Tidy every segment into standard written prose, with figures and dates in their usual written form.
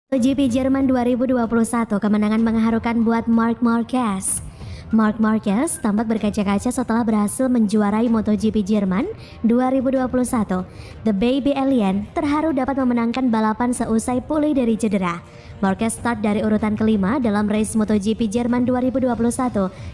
MotoGP Jerman 2021 kemenangan mengharukan buat Marc Marquez. Marc Marquez tampak berkaca-kaca setelah berhasil menjuarai MotoGP Jerman 2021. The Baby Alien terharu dapat memenangkan balapan seusai pulih dari cedera. Marquez start dari urutan kelima dalam race MotoGP Jerman 2021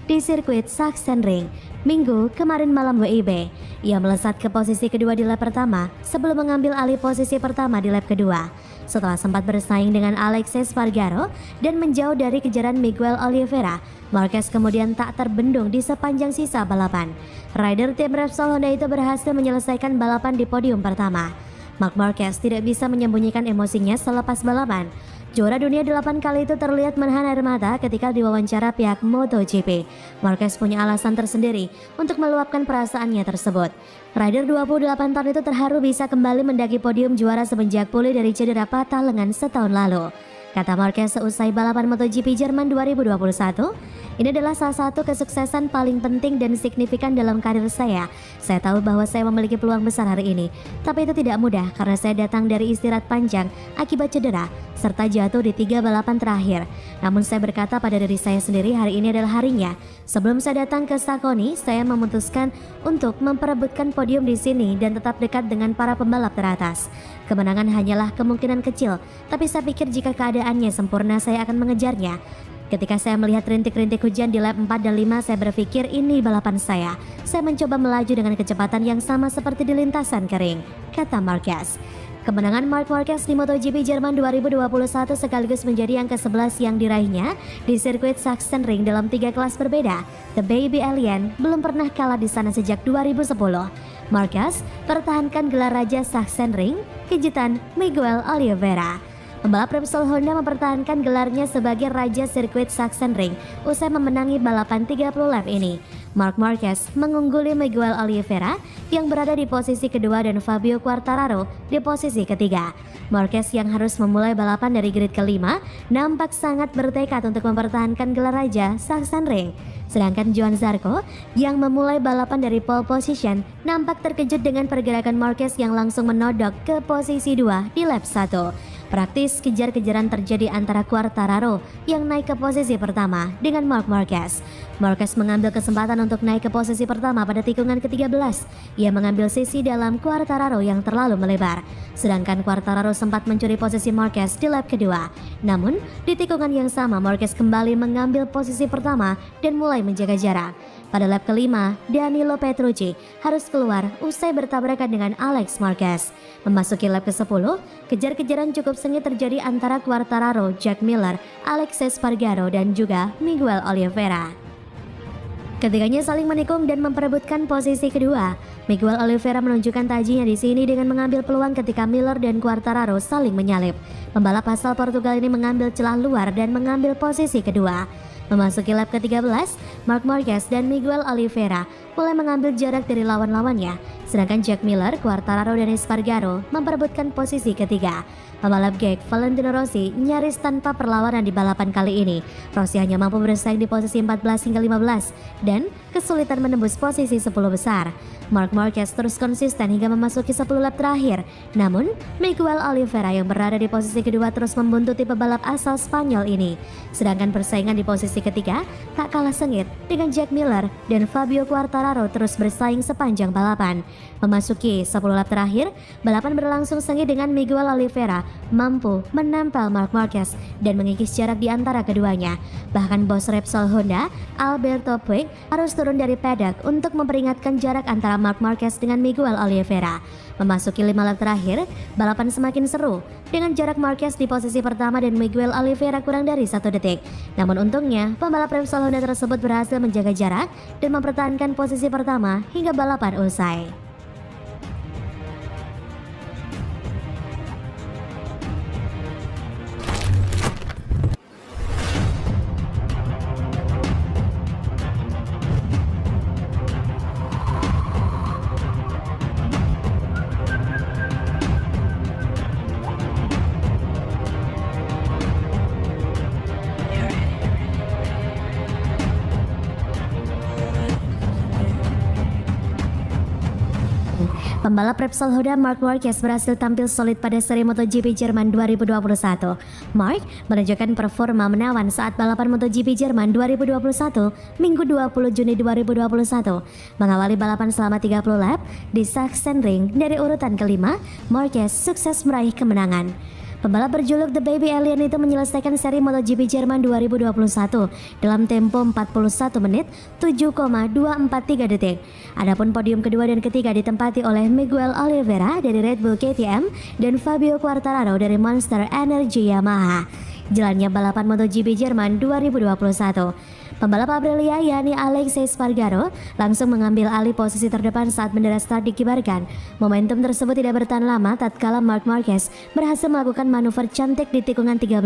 di sirkuit Sachsenring, Minggu kemarin malam WIB. Ia melesat ke posisi kedua di lap pertama sebelum mengambil alih posisi pertama di lap kedua. Setelah sempat bersaing dengan Aleix Espargaro dan menjauh dari kejaran Miguel Oliveira, Marquez kemudian tak terbendung di sepanjang sisa balapan. Rider tim Repsol Honda itu berhasil menyelesaikan balapan di podium pertama. Marc Marquez tidak bisa menyembunyikan emosinya selepas balapan. Juara dunia 8 kali itu terlihat menahan air mata ketika diwawancara pihak MotoGP. Marquez punya alasan tersendiri untuk meluapkan perasaannya tersebut. Rider 28 tahun itu terharu bisa kembali mendaki podium juara semenjak pulih dari cedera patah lengan setahun lalu. Kata Marquez seusai balapan MotoGP Jerman 2021, "Ini adalah salah satu kesuksesan paling penting dan signifikan dalam karir saya. Saya tahu bahwa saya memiliki peluang besar hari ini, tapi itu tidak mudah karena saya datang dari istirahat panjang akibat cedera serta jatuh di 3 balapan terakhir. Namun saya berkata pada diri saya sendiri hari ini adalah harinya. Sebelum saya datang ke Sakoni, saya memutuskan untuk memperebutkan podium di sini dan tetap dekat dengan para pembalap teratas. Kemenangan hanyalah kemungkinan kecil, tapi saya pikir jika keadaannya sempurna saya akan mengejarnya. Ketika saya melihat rintik-rintik hujan di lap 4 dan 5, saya berpikir ini balapan saya. Saya mencoba melaju dengan kecepatan yang sama seperti di lintasan kering," kata Marquez. Kemenangan Marc Marquez di MotoGP Jerman 2021 sekaligus menjadi yang ke-11 yang diraihnya di sirkuit Sachsenring dalam 3 kelas berbeda. The Baby Alien belum pernah kalah di sana sejak 2010. Marquez pertahankan gelar Raja Sachsenring, kejutan Miguel Oliveira. Pembalap Repsol Honda mempertahankan gelarnya sebagai Raja Sirkuit Sachsenring usai memenangi balapan 30 lap ini. Marc Marquez mengungguli Miguel Oliveira yang berada di posisi kedua dan Fabio Quartararo di posisi ketiga. Marquez yang harus memulai balapan dari grid kelima nampak sangat bertekad untuk mempertahankan gelar Raja Sachsenring. Sedangkan Johann Zarco yang memulai balapan dari pole position nampak terkejut dengan pergerakan Marquez yang langsung menodok ke posisi 2 di lap 1. Praktis kejar-kejaran terjadi antara Quartararo yang naik ke posisi pertama dengan Marc Marquez. Marquez mengambil kesempatan untuk naik ke posisi pertama pada tikungan ke-13. Ia mengambil sisi dalam Quartararo yang terlalu melebar. Sedangkan Quartararo sempat mencuri posisi Marquez di lap kedua. Namun, di tikungan yang sama Marquez kembali mengambil posisi pertama dan mulai menjaga jarak. Pada lap kelima, Danilo Petrucci harus keluar usai bertabrakan dengan Alex Marquez. Memasuki lap ke-10, kejar-kejaran cukup sengit terjadi antara Quartararo, Jack Miller, Aleix Espargaro, dan juga Miguel Oliveira. Ketiganya saling menikung dan memperebutkan posisi kedua. Miguel Oliveira menunjukkan tajinya di sini dengan mengambil peluang ketika Miller dan Quartararo saling menyalip. Pembalap asal Portugal ini mengambil celah luar dan mengambil posisi kedua. Memasuki lap ke-13, Marc Marquez dan Miguel Oliveira mulai mengambil jarak dari lawan-lawannya, sedangkan Jack Miller, Quartararo, dan Espargaro memperebutkan posisi ketiga. Pembalap GEC Valentino Rossi nyaris tanpa perlawanan di balapan kali ini. Rossi hanya mampu bersaing di posisi 14 hingga 15 dan kesulitan menembus posisi 10 besar. Marc Marquez terus konsisten hingga memasuki 10 lap terakhir. Namun, Miguel Oliveira yang berada di posisi kedua terus membuntuti pebalap asal Spanyol ini. Sedangkan persaingan di posisi ketiga tak kalah sengit dengan Jack Miller dan Fabio Quartararo terus bersaing sepanjang balapan. Memasuki 10 lap terakhir, balapan berlangsung sengit dengan Miguel Oliveira mampu menempel Marc Marquez dan mengikis jarak di antara keduanya. Bahkan bos Repsol Honda, Alberto Puig, harus turun dari paddock untuk memperingatkan jarak antara Marc Marquez dengan Miguel Oliveira. Memasuki 5 lap terakhir, balapan semakin seru dengan jarak Marquez di posisi pertama dan Miguel Oliveira kurang dari 1 detik. Namun untungnya, pembalap Repsol Honda tersebut berhasil menjaga jarak dan mempertahankan posisi pertama hingga balapan usai. Pembalap Repsol Honda Marc Marquez berhasil tampil solid pada seri MotoGP Jerman 2021. Marc menunjukkan performa menawan saat balapan MotoGP Jerman 2021 Minggu 20 Juni 2021. Mengawali balapan selama 30 lap di Sachsenring dari urutan kelima, Marquez sukses meraih kemenangan. Pembalap berjuluk The Baby Alien itu menyelesaikan seri MotoGP Jerman 2021 dalam tempo 41 menit 7,243 detik. Adapun podium kedua dan ketiga ditempati oleh Miguel Oliveira dari Red Bull KTM dan Fabio Quartararo dari Monster Energy Yamaha. Jalannya balapan MotoGP Jerman 2021. Pembalap Aprilia yakni Alexei Espargaro langsung mengambil alih posisi terdepan saat bendera start dikibarkan. Momentum tersebut tidak bertahan lama tatkala Marc Marquez berhasil melakukan manuver cantik di tikungan 13.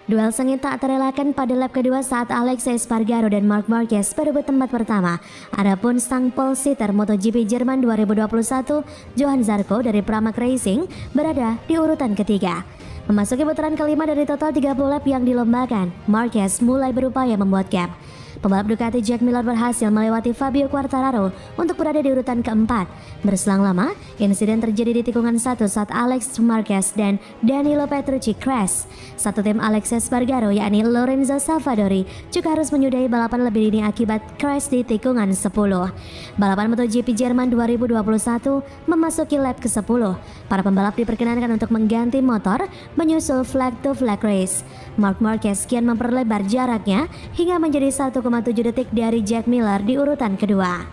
Duel sengit tak terelakkan pada lap kedua saat Alexei Espargaro dan Marc Marquez berebut tempat pertama. Adapun sang pole sitter MotoGP Jerman 2021, Johan Zarco dari Pramac Racing berada di urutan ketiga. Memasuki putaran kelima dari total 30 lap yang dilombakan, Marquez mulai berupaya membuat gap. Pembalap Ducati Jack Miller berhasil melewati Fabio Quartararo untuk berada di urutan keempat. Berselang lama, insiden terjadi di tikungan 1 saat Alex Marquez dan Danilo Petrucci crash. Satu tim Alex Espargaro yakni Lorenzo Savadori juga harus menyudahi balapan lebih dini akibat crash di tikungan 10. Balapan MotoGP Jerman 2021 memasuki lap ke-10. Para pembalap diperkenankan untuk mengganti motor menyusul flag to flag race. Marc Marquez kian memperlebar jaraknya hingga menjadi 1,7 detik dari Jack Miller di urutan kedua.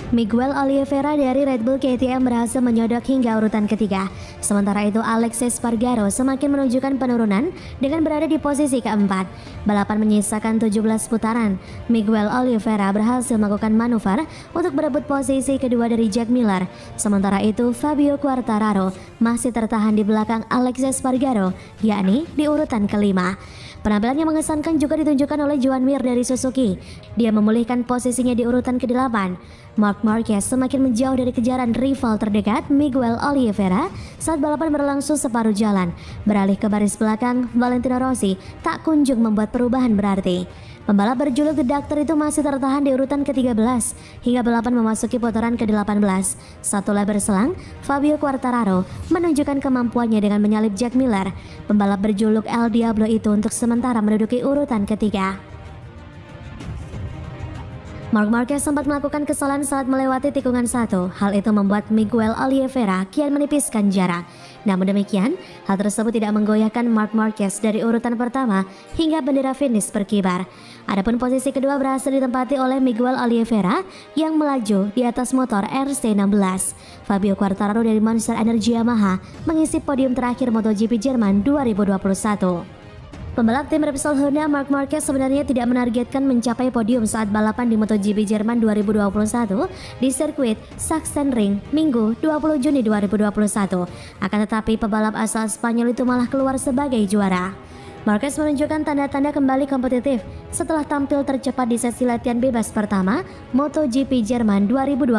Miguel Oliveira dari Red Bull KTM berhasil menyodok hingga urutan ketiga. Sementara itu Alexei Espargaro semakin menunjukkan penurunan dengan berada di posisi keempat. Balapan menyisakan 17 putaran. Miguel Oliveira berhasil melakukan manuver untuk berebut posisi kedua dari Jack Miller. Sementara itu Fabio Quartararo masih tertahan di belakang Alexei Espargaro, yakni di urutan kelima. Penampilan yang mengesankan juga ditunjukkan oleh Joan Mir dari Suzuki. Dia memulihkan posisinya di urutan ke-8. Marc Marquez semakin menjauh dari kejaran rival terdekat Miguel Oliveira saat balapan berlangsung separuh jalan. Beralih ke baris belakang, Valentino Rossi tak kunjung membuat perubahan berarti. Pembalap berjuluk The Doctor itu masih tertahan di urutan ke-13 hingga balapan memasuki putaran ke-18. Satu lap berselang, Fabio Quartararo menunjukkan kemampuannya dengan menyalip Jack Miller. Pembalap berjuluk El Diablo itu untuk sementara menduduki urutan ketiga. Marc Marquez sempat melakukan kesalahan saat melewati tikungan 1. Hal itu membuat Miguel Oliveira kian menipiskan jarak. Namun demikian, hal tersebut tidak menggoyahkan Marc Marquez dari urutan pertama hingga bendera finish berkibar. Adapun posisi kedua berhasil ditempati oleh Miguel Oliveira yang melaju di atas motor RC16. Fabio Quartararo dari Monster Energy Yamaha mengisi podium terakhir MotoGP Jerman 2021. Pembalap tim Repsol Honda Marc Marquez sebenarnya tidak menargetkan mencapai podium saat balapan di MotoGP Jerman 2021 di sirkuit Sachsenring Minggu 20 Juni 2021. Akan tetapi pebalap asal Spanyol itu malah keluar sebagai juara. Marquez menunjukkan tanda-tanda kembali kompetitif setelah tampil tercepat di sesi latihan bebas pertama MotoGP Jerman 2021.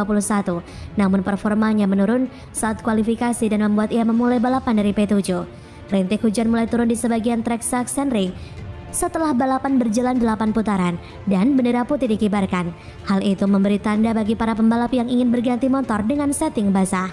Namun performanya menurun saat kualifikasi dan membuat ia memulai balapan dari P7. Rintik hujan mulai turun di sebagian trek Sachsenring setelah balapan berjalan 8 putaran dan bendera putih dikibarkan. Hal itu memberi tanda bagi para pembalap yang ingin berganti motor dengan setting basah.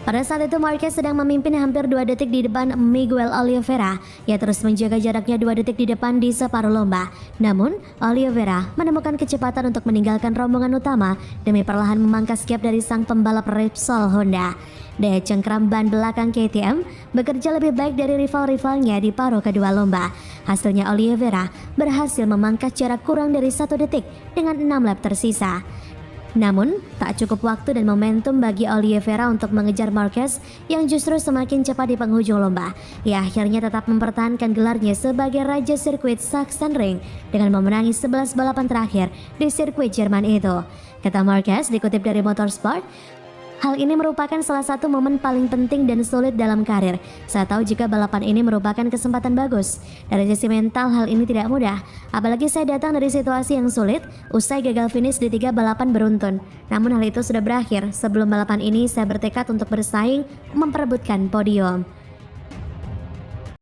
Pada saat itu Marquez sedang memimpin hampir 2 detik di depan Miguel Oliveira. Ia terus menjaga jaraknya 2 detik di depan di separuh lomba. Namun Oliveira menemukan kecepatan untuk meninggalkan rombongan utama demi perlahan memangkas gap dari sang pembalap Repsol Honda. Daya cengkram ban belakang KTM bekerja lebih baik dari rival-rivalnya di paruh kedua lomba. Hasilnya Oliveira berhasil memangkas jarak kurang dari 1 detik dengan 6 lap tersisa. Namun, tak cukup waktu dan momentum bagi Oliveira untuk mengejar Marquez yang justru semakin cepat di penghujung lomba. Ia akhirnya tetap mempertahankan gelarnya sebagai Raja Sirkuit Sachsenring dengan memenangi 11 balapan terakhir di sirkuit Jerman itu. Kata Marquez dikutip dari Motorsport, hal ini merupakan salah satu momen paling penting dan sulit dalam karir. Saya tahu jika balapan ini merupakan kesempatan bagus. Dari sisi mental hal ini tidak mudah. Apalagi saya datang dari situasi yang sulit, usai gagal finish di 3 balapan beruntun. Namun hal itu sudah berakhir. Sebelum balapan ini saya bertekad untuk bersaing memperebutkan podium.